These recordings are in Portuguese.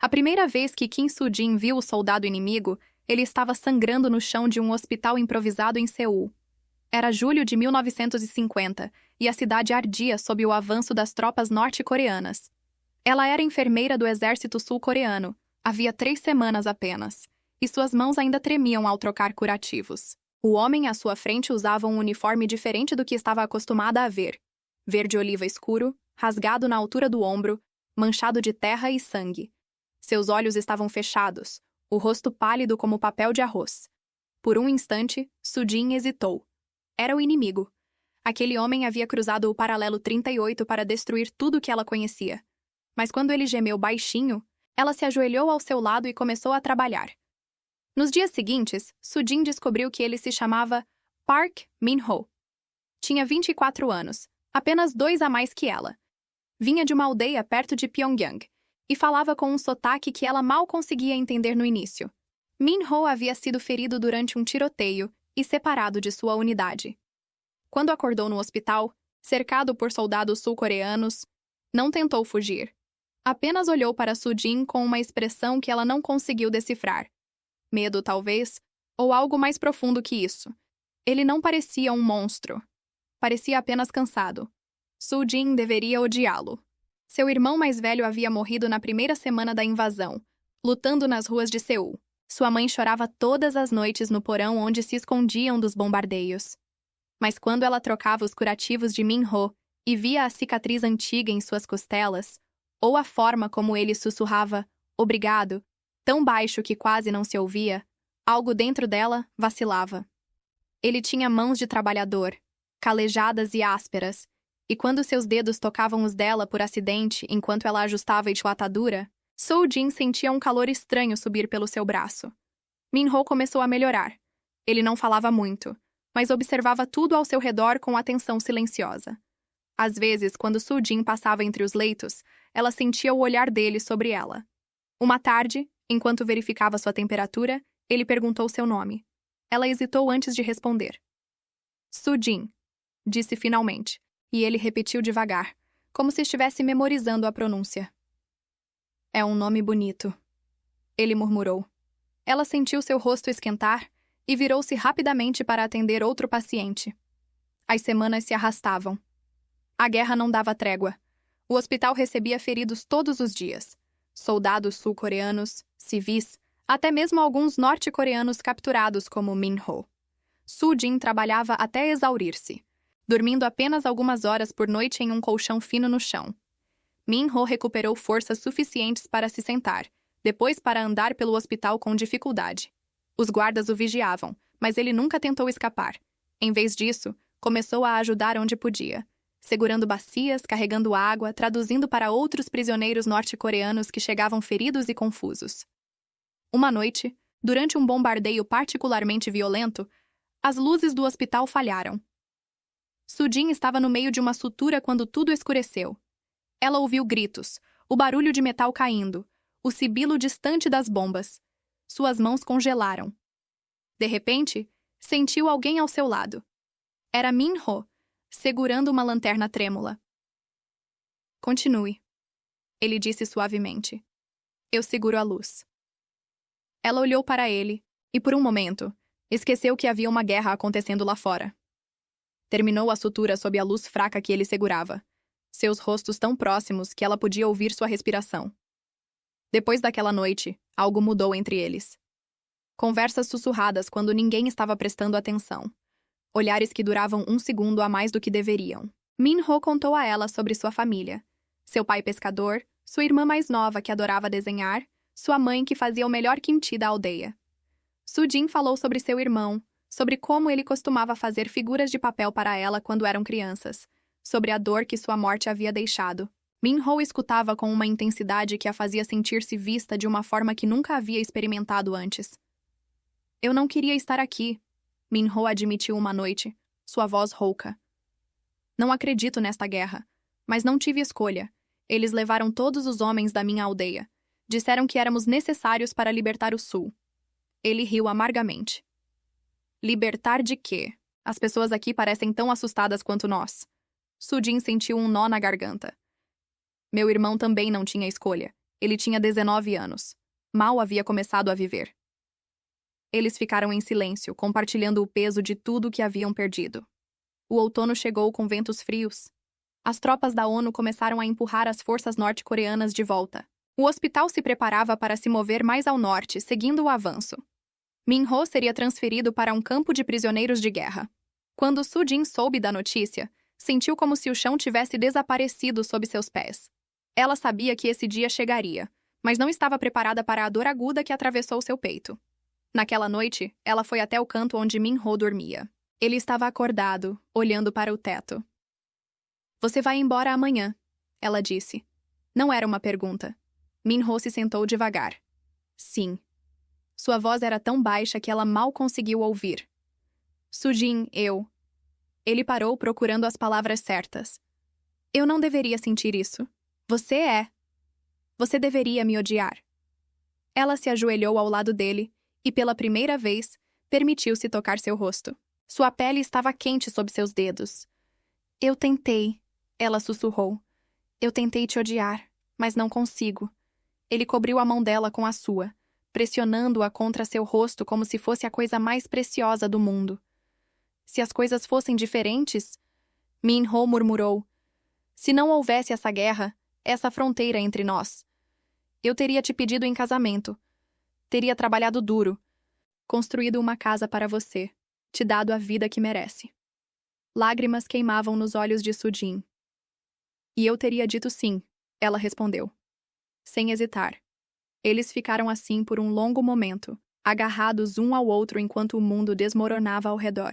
A primeira vez que Kim Soo-jin viu o soldado inimigo, ele estava sangrando no chão de um hospital improvisado em Seul. Era julho de 1950 e a cidade ardia sob o avanço das tropas norte-coreanas. Ela era enfermeira do exército sul-coreano, havia 3 semanas apenas, e suas mãos ainda tremiam ao trocar curativos. O homem à sua frente usava um uniforme diferente do que estava acostumada a ver. Verde-oliva escuro, rasgado na altura do ombro, manchado de terra e sangue. Seus olhos estavam fechados, o rosto pálido como papel de arroz. Por um instante, Soo-jin hesitou. Era o inimigo. Aquele homem havia cruzado o paralelo 38 para destruir tudo que ela conhecia. Mas quando ele gemeu baixinho, ela se ajoelhou ao seu lado e começou a trabalhar. Nos dias seguintes, Soo-jin descobriu que ele se chamava Park Min-ho. Tinha 24 anos, apenas 2 a mais que ela. Vinha de uma aldeia perto de Pyongyang e falava com um sotaque que ela mal conseguia entender no início. Min-ho havia sido ferido durante um tiroteio e separado de sua unidade. Quando acordou no hospital, cercado por soldados sul-coreanos, não tentou fugir. Apenas olhou para Soo-jin com uma expressão que ela não conseguiu decifrar. Medo, talvez, ou algo mais profundo que isso. Ele não parecia um monstro. Parecia apenas cansado. Soo-jin deveria odiá-lo. Seu irmão mais velho havia morrido na primeira semana da invasão, lutando nas ruas de Seul. Sua mãe chorava todas as noites no porão onde se escondiam dos bombardeios. Mas quando ela trocava os curativos de Min-ho e via a cicatriz antiga em suas costelas, ou a forma como ele sussurrava "obrigado", tão baixo que quase não se ouvia, algo dentro dela vacilava. Ele tinha mãos de trabalhador, calejadas e ásperas, e quando seus dedos tocavam os dela por acidente enquanto ela ajustava a atadura, Soo-jin sentia um calor estranho subir pelo seu braço. Min-ho começou a melhorar. Ele não falava muito, mas observava tudo ao seu redor com atenção silenciosa. Às vezes, quando Soo-jin passava entre os leitos, ela sentia o olhar dele sobre ela. Uma tarde, enquanto verificava sua temperatura, ele perguntou seu nome. Ela hesitou antes de responder. Soo-jin, disse finalmente, e ele repetiu devagar, como se estivesse memorizando a pronúncia. É um nome bonito, ele murmurou. Ela sentiu seu rosto esquentar e virou-se rapidamente para atender outro paciente. As semanas se arrastavam. A guerra não dava trégua. O hospital recebia feridos todos os dias. Soldados sul-coreanos, civis, até mesmo alguns norte-coreanos capturados como Min-ho. Soo-jin trabalhava até exaurir-se, dormindo apenas algumas horas por noite em um colchão fino no chão. Min-ho recuperou forças suficientes para se sentar, depois para andar pelo hospital com dificuldade. Os guardas o vigiavam, mas ele nunca tentou escapar. Em vez disso, começou a ajudar onde podia, segurando bacias, carregando água, traduzindo para outros prisioneiros norte-coreanos que chegavam feridos e confusos. Uma noite, durante um bombardeio particularmente violento, as luzes do hospital falharam. Soo-jin estava no meio de uma sutura quando tudo escureceu. Ela ouviu gritos, o barulho de metal caindo, o sibilo distante das bombas. Suas mãos congelaram. De repente, sentiu alguém ao seu lado. Era Min-ho, segurando uma lanterna trêmula. Continue, ele disse suavemente. Eu seguro a luz. Ela olhou para ele e, por um momento, esqueceu que havia uma guerra acontecendo lá fora. Terminou a sutura sob a luz fraca que ele segurava, seus rostos tão próximos que ela podia ouvir sua respiração. Depois daquela noite, algo mudou entre eles. Conversas sussurradas quando ninguém estava prestando atenção. Olhares que duravam 1 segundo a mais do que deveriam. Min-ho contou a ela sobre sua família. Seu pai pescador, sua irmã mais nova que adorava desenhar, sua mãe que fazia o melhor kimchi da aldeia. Soo-jin falou sobre seu irmão, sobre como ele costumava fazer figuras de papel para ela quando eram crianças, sobre a dor que sua morte havia deixado. Min-ho escutava com uma intensidade que a fazia sentir-se vista de uma forma que nunca havia experimentado antes. Eu não queria estar aqui, Min-ho admitiu uma noite, sua voz rouca. Não acredito nesta guerra, mas não tive escolha. Eles levaram todos os homens da minha aldeia. Disseram que éramos necessários para libertar o sul. Ele riu amargamente. Libertar de quê? As pessoas aqui parecem tão assustadas quanto nós. Soo-jin sentiu um nó na garganta. Meu irmão também não tinha escolha. Ele tinha 19 anos. Mal havia começado a viver. Eles ficaram em silêncio, compartilhando o peso de tudo que haviam perdido. O outono chegou com ventos frios. As tropas da ONU começaram a empurrar as forças norte-coreanas de volta. O hospital se preparava para se mover mais ao norte, seguindo o avanço. Min-ho seria transferido para um campo de prisioneiros de guerra. Quando Soo-jin soube da notícia, sentiu como se o chão tivesse desaparecido sob seus pés. Ela sabia que esse dia chegaria, mas não estava preparada para a dor aguda que atravessou seu peito. Naquela noite, ela foi até o canto onde Min-ho dormia. Ele estava acordado, olhando para o teto. "Você vai embora amanhã", ela disse. Não era uma pergunta. Min-ho se sentou devagar. Sim. Sua voz era tão baixa que ela mal conseguiu ouvir. "Soo-jin, eu..." Ele parou procurando as palavras certas. "Eu não deveria sentir isso. Você é. Você deveria me odiar." Ela se ajoelhou ao lado dele e, pela primeira vez, permitiu-se tocar seu rosto. Sua pele estava quente sob seus dedos. "Eu tentei", ela sussurrou. "Eu tentei te odiar, mas não consigo." Ele cobriu a mão dela com a sua, pressionando-a contra seu rosto como se fosse a coisa mais preciosa do mundo. "Se as coisas fossem diferentes..." Min-ho murmurou. "Se não houvesse essa guerra, essa fronteira entre nós, eu teria te pedido em casamento. Teria trabalhado duro, construído uma casa para você, te dado a vida que merece." Lágrimas queimavam nos olhos de Soo-jin. "E eu teria dito sim", ela respondeu, sem hesitar. Eles ficaram assim por um longo momento, agarrados um ao outro enquanto o mundo desmoronava ao redor.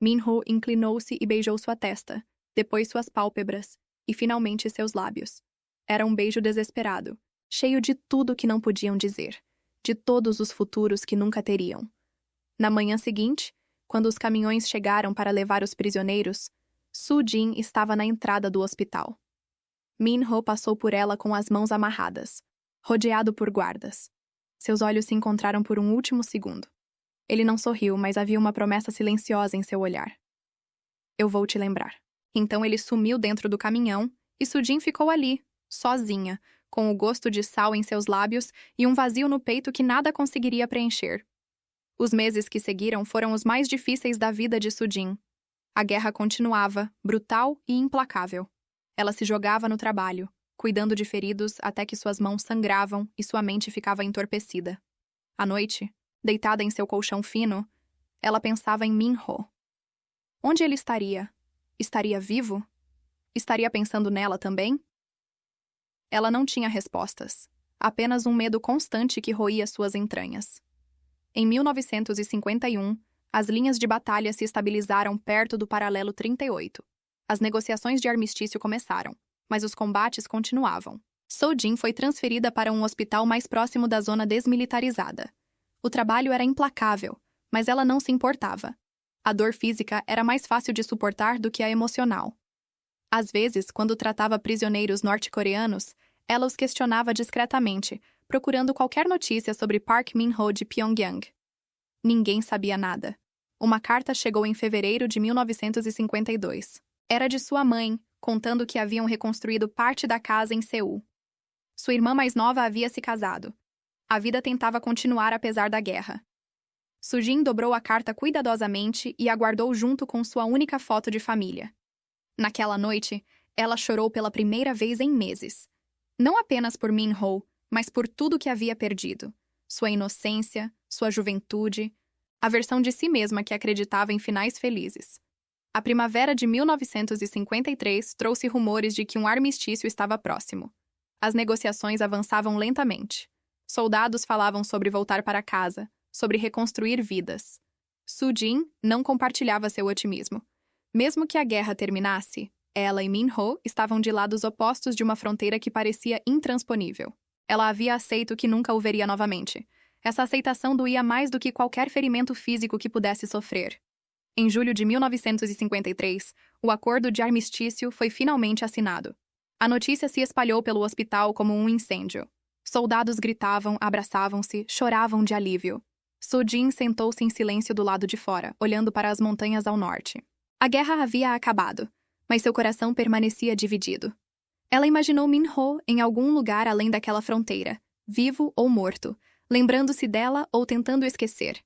Min-ho inclinou-se e beijou sua testa, depois suas pálpebras, e finalmente seus lábios. Era um beijo desesperado, cheio de tudo que não podiam dizer, de todos os futuros que nunca teriam. Na manhã seguinte, quando os caminhões chegaram para levar os prisioneiros, Soo-jin estava na entrada do hospital. Min-ho passou por ela com as mãos amarradas, rodeado por guardas. Seus olhos se encontraram por um último segundo. Ele não sorriu, mas havia uma promessa silenciosa em seu olhar. "Eu vou te lembrar." Então ele sumiu dentro do caminhão e Soo-jin ficou ali, sozinha, com o gosto de sal em seus lábios e um vazio no peito que nada conseguiria preencher. Os meses que seguiram foram os mais difíceis da vida de Soo-jin. A guerra continuava, brutal e implacável. Ela se jogava no trabalho, cuidando de feridos até que suas mãos sangravam e sua mente ficava entorpecida. À noite, deitada em seu colchão fino, ela pensava em Min-ho. Onde ele estaria? Estaria vivo? Estaria pensando nela também? Ela não tinha respostas, apenas um medo constante que roía suas entranhas. Em 1951, as linhas de batalha se estabilizaram perto do paralelo 38. As negociações de armistício começaram, mas os combates continuavam. Soo-jin foi transferida para um hospital mais próximo da zona desmilitarizada. O trabalho era implacável, mas ela não se importava. A dor física era mais fácil de suportar do que a emocional. Às vezes, quando tratava prisioneiros norte-coreanos, ela os questionava discretamente, procurando qualquer notícia sobre Park Min-ho de Pyongyang. Ninguém sabia nada. Uma carta chegou em fevereiro de 1952. Era de sua mãe, contando que haviam reconstruído parte da casa em Seul. Sua irmã mais nova havia se casado. A vida tentava continuar apesar da guerra. Soo-jin dobrou a carta cuidadosamente e a guardou junto com sua única foto de família. Naquela noite, ela chorou pela primeira vez em meses. Não apenas por Min-ho, mas por tudo que havia perdido. Sua inocência, sua juventude, a versão de si mesma que acreditava em finais felizes. A primavera de 1953 trouxe rumores de que um armistício estava próximo. As negociações avançavam lentamente. Soldados falavam sobre voltar para casa, sobre reconstruir vidas. Soo-jin não compartilhava seu otimismo. Mesmo que a guerra terminasse, ela e Min-ho estavam de lados opostos de uma fronteira que parecia intransponível. Ela havia aceito que nunca o veria novamente. Essa aceitação doía mais do que qualquer ferimento físico que pudesse sofrer. Em julho de 1953, o acordo de armistício foi finalmente assinado. A notícia se espalhou pelo hospital como um incêndio. Soldados gritavam, abraçavam-se, choravam de alívio. Soo-jin sentou-se em silêncio do lado de fora, olhando para as montanhas ao norte. A guerra havia acabado, mas seu coração permanecia dividido. Ela imaginou Min-ho em algum lugar além daquela fronteira, vivo ou morto, lembrando-se dela ou tentando esquecer.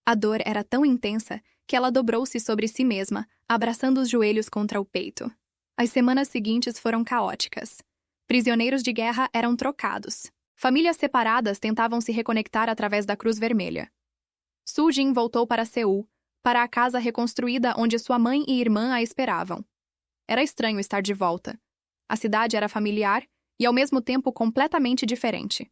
A dor era tão intensa que ela dobrou-se sobre si mesma, abraçando os joelhos contra o peito. As semanas seguintes foram caóticas. Prisioneiros de guerra eram trocados. Famílias separadas tentavam se reconectar através da Cruz Vermelha. Soo-jin voltou para Seul, para a casa reconstruída onde sua mãe e irmã a esperavam. Era estranho estar de volta. A cidade era familiar e, ao mesmo tempo, completamente diferente.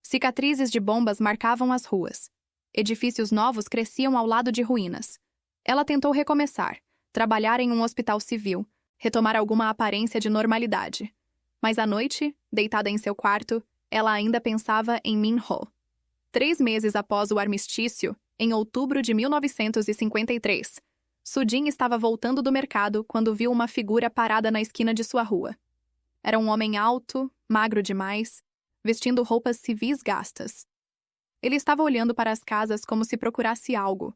Cicatrizes de bombas marcavam as ruas. Edifícios novos cresciam ao lado de ruínas. Ela tentou recomeçar, trabalhar em um hospital civil, retomar alguma aparência de normalidade. Mas à noite, deitada em seu quarto, ela ainda pensava em Min-ho. 3 meses após o armistício, em outubro de 1953, Soo-jin estava voltando do mercado quando viu uma figura parada na esquina de sua rua. Era um homem alto, magro demais, vestindo roupas civis gastas. Ele estava olhando para as casas como se procurasse algo.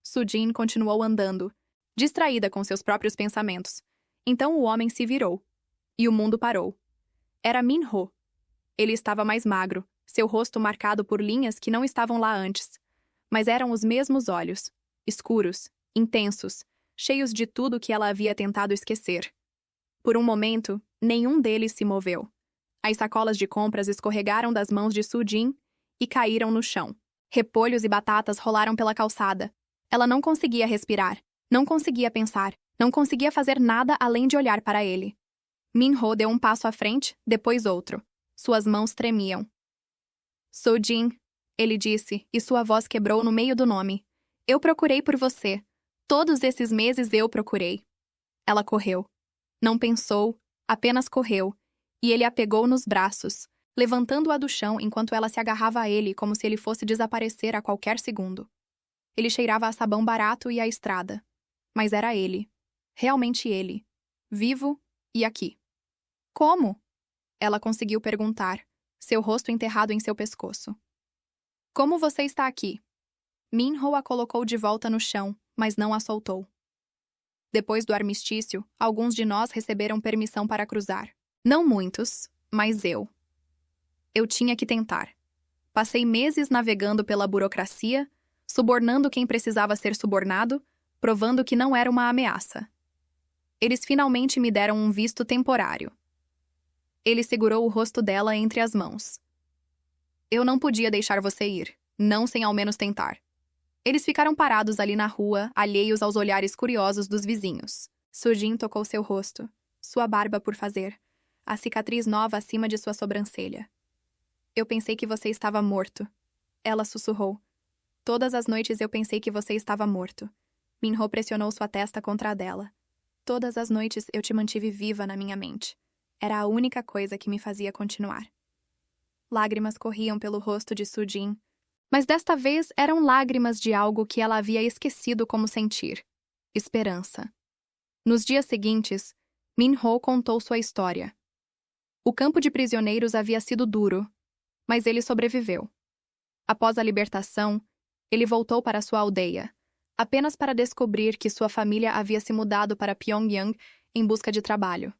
Soo-jin continuou andando, distraída com seus próprios pensamentos. Então o homem se virou. E o mundo parou. Era Min-ho. Ele estava mais magro, seu rosto marcado por linhas que não estavam lá antes. Mas eram os mesmos olhos, escuros, intensos, cheios de tudo que ela havia tentado esquecer. Por um momento, nenhum deles se moveu. As sacolas de compras escorregaram das mãos de Soo-jin e caíram no chão. Repolhos e batatas rolaram pela calçada. Ela não conseguia respirar, não conseguia pensar, não conseguia fazer nada além de olhar para ele. Min-ho deu um passo à frente, depois outro. Suas mãos tremiam. Soo-jin, ele disse, e sua voz quebrou no meio do nome. Eu procurei por você. Todos esses meses eu procurei. Ela correu. Não pensou, apenas correu, e ele a pegou nos braços, levantando-a do chão enquanto ela se agarrava a ele como se ele fosse desaparecer a qualquer segundo. Ele cheirava a sabão barato e a estrada. Mas era ele. Realmente ele. Vivo e aqui. Como? Ela conseguiu perguntar, seu rosto enterrado em seu pescoço. Como você está aqui? Min-ho a colocou de volta no chão, mas não a soltou. Depois do armistício, alguns de nós receberam permissão para cruzar. Não muitos, mas eu. Eu tinha que tentar. Passei meses navegando pela burocracia, subornando quem precisava ser subornado, provando que não era uma ameaça. Eles finalmente me deram um visto temporário. Ele segurou o rosto dela entre as mãos. Eu não podia deixar você ir, não sem ao menos tentar. Eles ficaram parados ali na rua, alheios aos olhares curiosos dos vizinhos. Soo-jin tocou seu rosto, sua barba por fazer, a cicatriz nova acima de sua sobrancelha. Eu pensei que você estava morto. Ela sussurrou. Todas as noites eu pensei que você estava morto. Min-ho pressionou sua testa contra a dela. Todas as noites eu te mantive viva na minha mente. Era a única coisa que me fazia continuar. Lágrimas corriam pelo rosto de Soo-jin, mas desta vez eram lágrimas de algo que ela havia esquecido como sentir. Esperança. Nos dias seguintes, Min-ho contou sua história. O campo de prisioneiros havia sido duro, mas ele sobreviveu. Após a libertação, ele voltou para sua aldeia, apenas para descobrir que sua família havia se mudado para Pyongyang em busca de trabalho.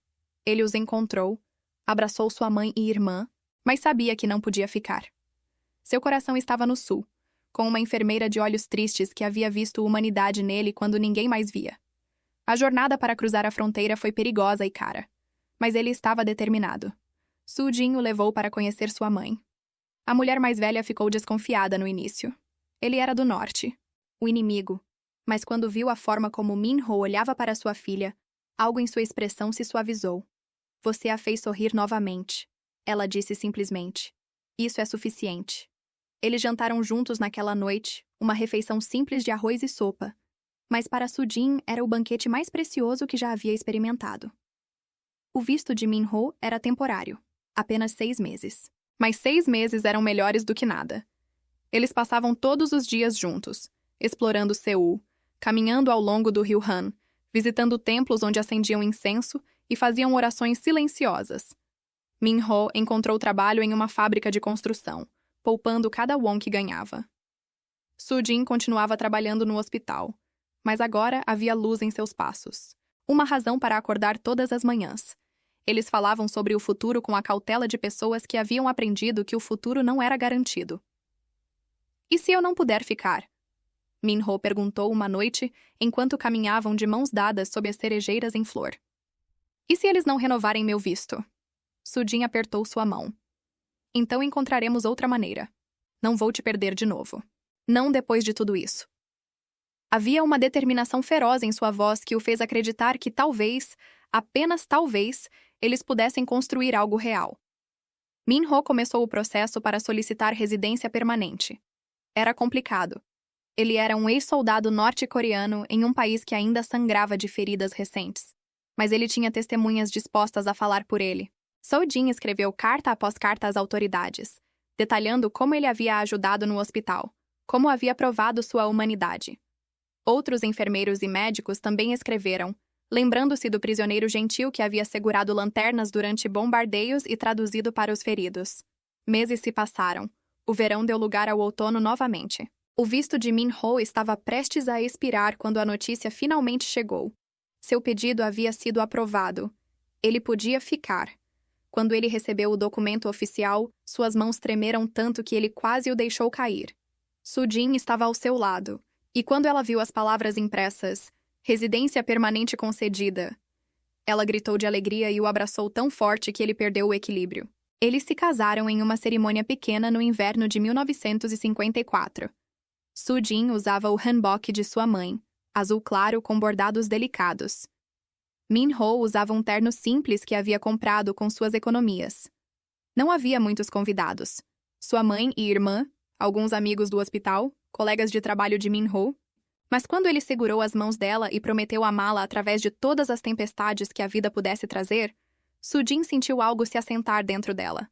Ele os encontrou, abraçou sua mãe e irmã, mas sabia que não podia ficar. Seu coração estava no sul, com uma enfermeira de olhos tristes que havia visto humanidade nele quando ninguém mais via. A jornada para cruzar a fronteira foi perigosa e cara, mas ele estava determinado. Soo-jin o levou para conhecer sua mãe. A mulher mais velha ficou desconfiada no início. Ele era do norte, o inimigo, mas quando viu a forma como Min-ho olhava para sua filha, algo em sua expressão se suavizou. Você a fez sorrir novamente, ela disse simplesmente. Isso é suficiente. Eles jantaram juntos naquela noite, uma refeição simples de arroz e sopa, mas para Soo-jin era o banquete mais precioso que já havia experimentado. O visto de Min-ho era temporário, apenas 6 meses. Mas 6 meses eram melhores do que nada. Eles passavam todos os dias juntos, explorando Seul, caminhando ao longo do rio Han, visitando templos onde acendiam incenso e faziam orações silenciosas. Min-ho encontrou trabalho em uma fábrica de construção, poupando cada won que ganhava. Soo-jin continuava trabalhando no hospital, mas agora havia luz em seus passos. Uma razão para acordar todas as manhãs. Eles falavam sobre o futuro com a cautela de pessoas que haviam aprendido que o futuro não era garantido. E se eu não puder ficar? Min-ho perguntou uma noite, enquanto caminhavam de mãos dadas sob as cerejeiras em flor. E se eles não renovarem meu visto? Soo-jin apertou sua mão. Então encontraremos outra maneira. Não vou te perder de novo. Não depois de tudo isso. Havia uma determinação feroz em sua voz que o fez acreditar que talvez, apenas talvez, eles pudessem construir algo real. Min-ho começou o processo para solicitar residência permanente. Era complicado. Ele era um ex-soldado norte-coreano em um país que ainda sangrava de feridas recentes. Mas ele tinha testemunhas dispostas a falar por ele. Soo-jin escreveu carta após carta às autoridades, detalhando como ele havia ajudado no hospital, como havia provado sua humanidade. Outros enfermeiros e médicos também escreveram, lembrando-se do prisioneiro gentil que havia segurado lanternas durante bombardeios e traduzido para os feridos. Meses se passaram. O verão deu lugar ao outono novamente. O visto de Min-ho estava prestes a expirar quando a notícia finalmente chegou. Seu pedido havia sido aprovado. Ele podia ficar. Quando ele recebeu o documento oficial, suas mãos tremeram tanto que ele quase o deixou cair. Soo-jin estava ao seu lado, e quando ela viu as palavras impressas, residência permanente concedida, ela gritou de alegria e o abraçou tão forte que ele perdeu o equilíbrio. Eles se casaram em uma cerimônia pequena no inverno de 1954. Soo-jin usava o hanbok de sua mãe, azul claro com bordados delicados. Min-ho usava um terno simples que havia comprado com suas economias. Não havia muitos convidados. Sua mãe e irmã, alguns amigos do hospital, colegas de trabalho de Min-ho. Mas quando ele segurou as mãos dela e prometeu amá-la através de todas as tempestades que a vida pudesse trazer, Soo-jin sentiu algo se assentar dentro dela.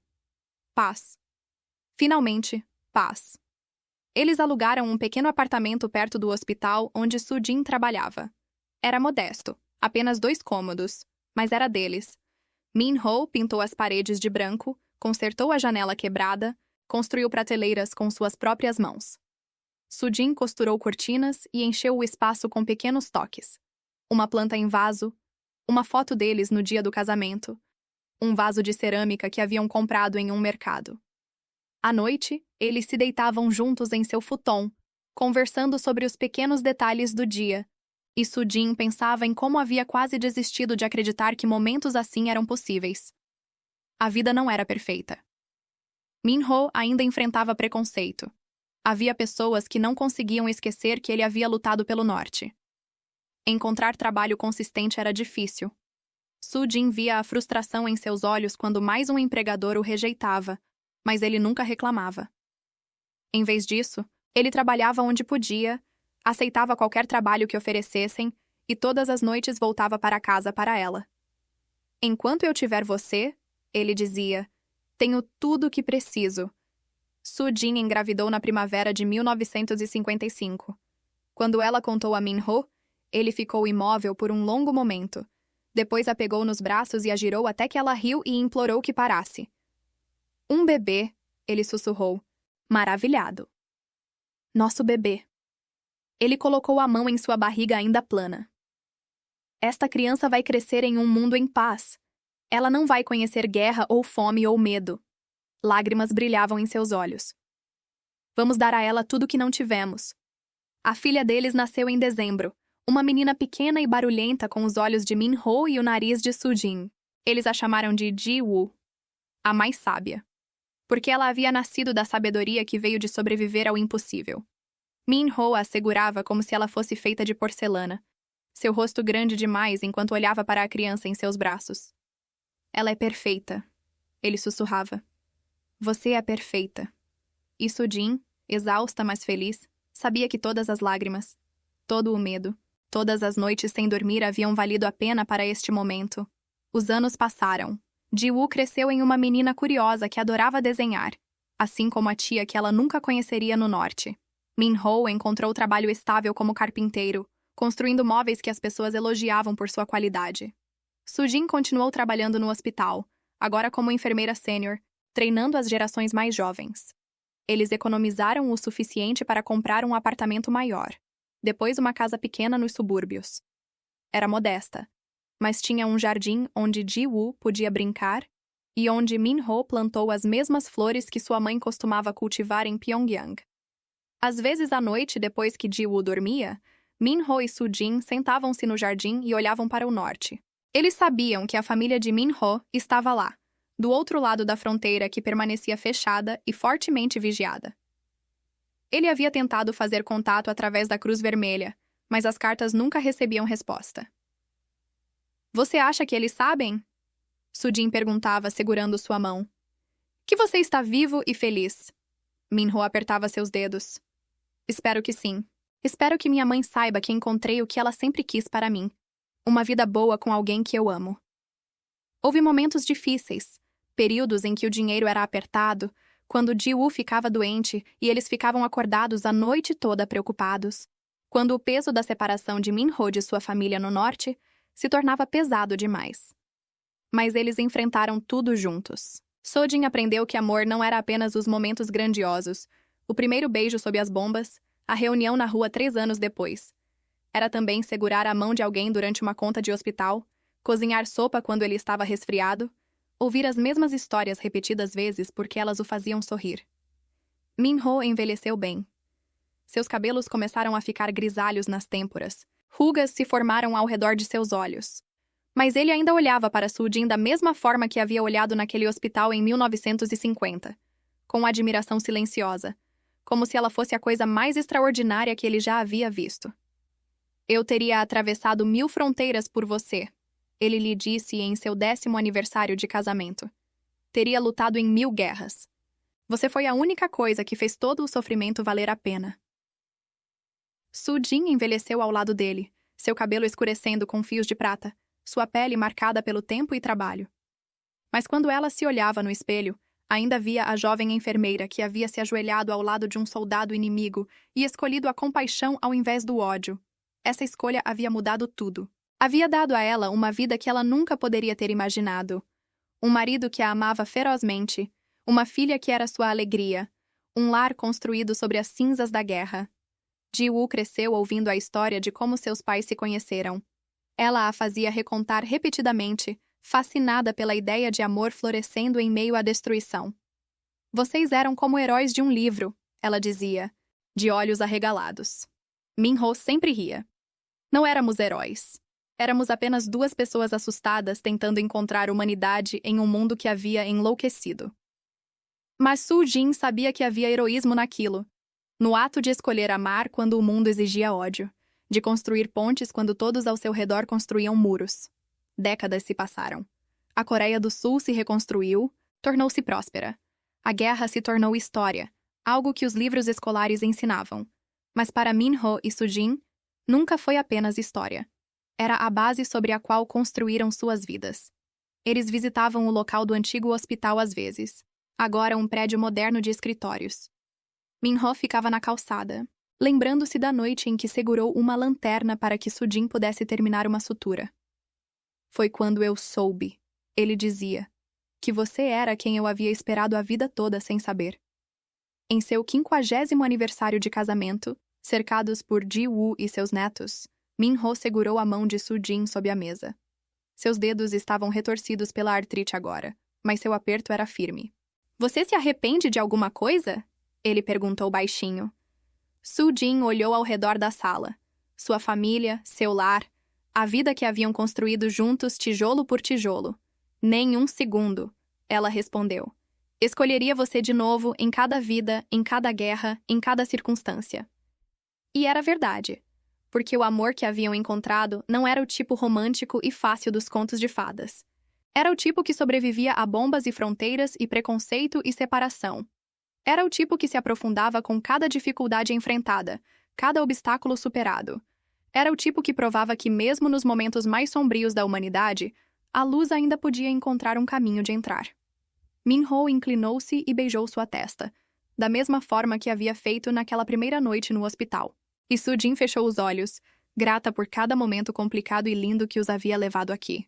Paz. Finalmente, paz. Eles alugaram um pequeno apartamento perto do hospital onde Soo-jin trabalhava. Era modesto. Apenas 2 cômodos, mas era deles. Min-ho pintou as paredes de branco, consertou a janela quebrada, construiu prateleiras com suas próprias mãos. Soo-jin costurou cortinas e encheu o espaço com pequenos toques. Uma planta em vaso, uma foto deles no dia do casamento, um vaso de cerâmica que haviam comprado em um mercado. À noite, eles se deitavam juntos em seu futon, conversando sobre os pequenos detalhes do dia. E Soo-jin pensava em como havia quase desistido de acreditar que momentos assim eram possíveis. A vida não era perfeita. Min-ho ainda enfrentava preconceito. Havia pessoas que não conseguiam esquecer que ele havia lutado pelo norte. Encontrar trabalho consistente era difícil. Soo-jin via a frustração em seus olhos quando mais um empregador o rejeitava, mas ele nunca reclamava. Em vez disso, ele trabalhava onde podia, aceitava qualquer trabalho que oferecessem e todas as noites voltava para casa para ela. Enquanto eu tiver você, ele dizia, tenho tudo o que preciso. Soo-jin engravidou na primavera de 1955. Quando ela contou a Min-ho, ele ficou imóvel por um longo momento. Depois a pegou nos braços e a girou até que ela riu e implorou que parasse. Um bebê, ele sussurrou, maravilhado. Nosso bebê. Ele colocou a mão em sua barriga ainda plana. Esta criança vai crescer em um mundo em paz. Ela não vai conhecer guerra ou fome ou medo. Lágrimas brilhavam em seus olhos. Vamos dar a ela tudo o que não tivemos. A filha deles nasceu em dezembro, uma menina pequena e barulhenta com os olhos de Min-ho e o nariz de Soo-jin. Eles a chamaram de Ji-woo, a mais sábia, porque ela havia nascido da sabedoria que veio de sobreviver ao impossível. Min-ho a segurava como se ela fosse feita de porcelana, seu rosto grande demais enquanto olhava para a criança em seus braços. Ela é perfeita, ele sussurrava. Você é perfeita. E Soo-jin, exausta mas feliz, sabia que todas as lágrimas, todo o medo, todas as noites sem dormir haviam valido a pena para este momento. Os anos passaram. Ji-woo cresceu em uma menina curiosa que adorava desenhar, assim como a tia que ela nunca conheceria no norte. Min-ho encontrou trabalho estável como carpinteiro, construindo móveis que as pessoas elogiavam por sua qualidade. Soo-jin continuou trabalhando no hospital, agora como enfermeira sênior, treinando as gerações mais jovens. Eles economizaram o suficiente para comprar um apartamento maior, depois uma casa pequena nos subúrbios. Era modesta, mas tinha um jardim onde Ji-woo podia brincar e onde Min-ho plantou as mesmas flores que sua mãe costumava cultivar em Pyongyang. Às vezes à noite, depois que Ji-woo dormia, Min-ho e Soo-jin sentavam-se no jardim e olhavam para o norte. Eles sabiam que a família de Min-ho estava lá, do outro lado da fronteira que permanecia fechada e fortemente vigiada. Ele havia tentado fazer contato através da Cruz Vermelha, mas as cartas nunca recebiam resposta. Você acha que eles sabem? Soo-jin perguntava, segurando sua mão. Que você está vivo e feliz. Min-ho apertava seus dedos. Espero que sim. Espero que minha mãe saiba que encontrei o que ela sempre quis para mim. Uma vida boa com alguém que eu amo. Houve momentos difíceis, períodos em que o dinheiro era apertado, quando Ji-woo ficava doente e eles ficavam acordados a noite toda preocupados, quando o peso da separação de Min-ho de sua família no norte se tornava pesado demais. Mas eles enfrentaram tudo juntos. Soo-jin aprendeu que amor não era apenas os momentos grandiosos, o primeiro beijo sob as bombas, a reunião na rua 3 anos depois. Era também segurar a mão de alguém durante uma conta de hospital, cozinhar sopa quando ele estava resfriado, ouvir as mesmas histórias repetidas vezes porque elas o faziam sorrir. Min-ho envelheceu bem. Seus cabelos começaram a ficar grisalhos nas têmporas. Rugas se formaram ao redor de seus olhos. Mas ele ainda olhava para Soo-jin da mesma forma que havia olhado naquele hospital em 1950, com admiração silenciosa, como se ela fosse a coisa mais extraordinária que ele já havia visto. Eu teria atravessado 1000 fronteiras por você, ele lhe disse em seu 10º aniversário de casamento. Teria lutado em 1000 guerras. Você foi a única coisa que fez todo o sofrimento valer a pena. Soo-jin envelheceu ao lado dele, seu cabelo escurecendo com fios de prata, sua pele marcada pelo tempo e trabalho. Mas quando ela se olhava no espelho, ainda via a jovem enfermeira que havia se ajoelhado ao lado de um soldado inimigo e escolhido a compaixão ao invés do ódio. Essa escolha havia mudado tudo. Havia dado a ela uma vida que ela nunca poderia ter imaginado. Um marido que a amava ferozmente, uma filha que era sua alegria, um lar construído sobre as cinzas da guerra. Ji-woo cresceu ouvindo a história de como seus pais se conheceram. Ela a fazia recontar repetidamente, fascinada pela ideia de amor florescendo em meio à destruição. Vocês eram como heróis de um livro, ela dizia, de olhos arregalados. Min-ho sempre ria. Não éramos heróis. Éramos apenas 2 pessoas assustadas tentando encontrar humanidade em um mundo que havia enlouquecido. Mas Soo-jin sabia que havia heroísmo naquilo, no ato de escolher amar quando o mundo exigia ódio, de construir pontes quando todos ao seu redor construíam muros. Décadas se passaram. A Coreia do Sul se reconstruiu, tornou-se próspera. A guerra se tornou história, algo que os livros escolares ensinavam. Mas para Min-ho e Soo-jin, nunca foi apenas história. Era a base sobre a qual construíram suas vidas. Eles visitavam o local do antigo hospital às vezes, agora um prédio moderno de escritórios. Min-ho ficava na calçada, lembrando-se da noite em que segurou uma lanterna para que Soo-jin pudesse terminar uma sutura. Foi quando eu soube, ele dizia, que você era quem eu havia esperado a vida toda sem saber. Em seu 50º aniversário de casamento, cercados por Ji-woo e seus netos, Min-ho segurou a mão de Soo-jin sob a mesa. Seus dedos estavam retorcidos pela artrite agora, mas seu aperto era firme. Você se arrepende de alguma coisa? Ele perguntou baixinho. Soo-jin olhou ao redor da sala. Sua família, seu lar, a vida que haviam construído juntos tijolo por tijolo. Nem um segundo, ela respondeu. Escolheria você de novo em cada vida, em cada guerra, em cada circunstância. E era verdade, porque o amor que haviam encontrado não era o tipo romântico e fácil dos contos de fadas. Era o tipo que sobrevivia a bombas e fronteiras e preconceito e separação. Era o tipo que se aprofundava com cada dificuldade enfrentada, cada obstáculo superado. Era o tipo que provava que mesmo nos momentos mais sombrios da humanidade, a luz ainda podia encontrar um caminho de entrar. Min-ho inclinou-se e beijou sua testa, da mesma forma que havia feito naquela primeira noite no hospital. E Soo-jin fechou os olhos, grata por cada momento complicado e lindo que os havia levado aqui.